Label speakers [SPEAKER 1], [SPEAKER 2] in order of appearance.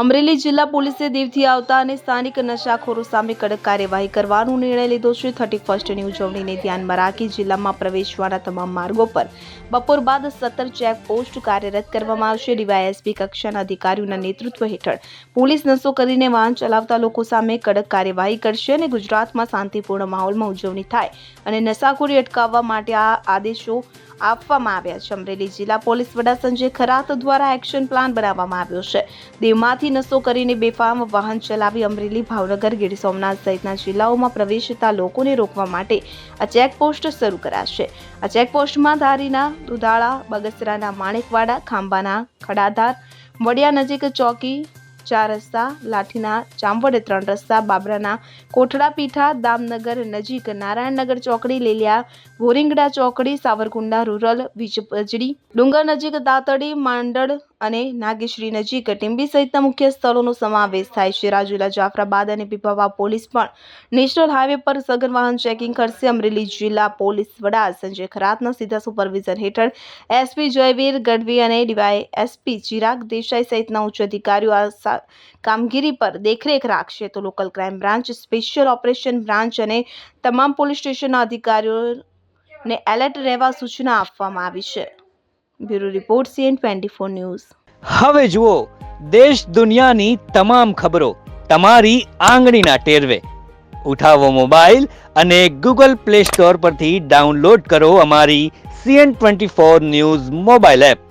[SPEAKER 1] અમરેલી જિલ્લા પોલીસે દીવથી આવતા અને સ્થાનિક નશાખોરો સામે કડક કાર્યવાહી કરવાનો નિર્ણય લીધો છે। 31મીની ઉજવણીને ધ્યાનમાં રાખી જિલ્લામાં પ્રવેશવાના તમામ માર્ગો પર બપોર બાદ 17 ચેકપોસ્ટ કાર્યરત કરવામાં આવશે। ડીવાયએસપી કક્ષાના અધિકારીઓના નેતૃત્વ હેઠળ પોલીસ નશો કરીને વાહન ચલાવતા લોકો સામે કડક કાર્યવાહી કરશે અને ગુજરાતમાં શાંતિપૂર્ણ માહોલમાં ઉજવણી થાય અને નશાખોરી અટકાવવા માટે આ આદેશો આપવામાં આવ્યા છે। અમરેલી જિલ્લા પોલીસ વડા સંજય ખરાત દ્વારા એક્શન પ્લાન બનાવવામાં આવ્યો છે। દીવમાંથી નશો કરીને બેફામ વાહન ચલાવી અમરેલી, ભાવનગર, ગીર સોમનાથ સહિતના જિલ્લાઓમાં પ્રવેશતા લોકોને રોકવા માટે આ ચેકપોસ્ટ શરૂ કરાશે। આ ચેકપોસ્ટમાં ધારીના દુધાળા, બગસરાના માણેકવાડા, ખાંભાના ખડાધાર, વડિયા નજીક ચોકી 4 રસ્તા, લાઠીના ચાંવડ 3 રસ્તા, બાબરાના કોઠડા પીઠા, દામનગર નજીક નારાયણનગર ચોકડી, લેલિયા ભોરિંગડા ચોકડી, સાવરકુંડલા રૂરલ, વીજપજડી ડુંગર નજીક દાતડી, માંડળ અને નાગેશ્રી નજીક ટીંબી સહિતના મુખ્ય સ્થળોનો સમાવેશ થાય છે। રાજુલા, જાફરાબાદ અને પીપાવાવ પોલીસ પણ નેશનલ હાઈવે પર સઘન વાહન ચેકિંગ કરશે। અમરેલી જિલ્લા પોલીસ વડા સંજય ખરાતના સીધા સુપરવિઝન હેઠળ એસપી જયવીર ગઢવી અને ડીવાયએસપી ચિરાગ દેસાઈ સહિતના ઉચ્ચ અધિકારીઓ આ કામગીરી પર દેખરેખ રાખશે। તો local crime branch, special operation branch અને તમામ પોલીસ સ્ટેશનના અધિકારીઓને એલર્ટ રહેવા સૂચના આપવામાં આવી છે। Bureau report CN24 news.
[SPEAKER 2] હવે જુઓ દેશ દુનિયાની તમામ ખબરો તમારી આંગળીના ટેરવે। ઉઠાવો મોબાઈલ અને ગૂગલ પ્લે સ્ટોર પરથી ડાઉનલોડ કરો અમારી CN24 ન્યૂઝ મોબાઈલ એપ।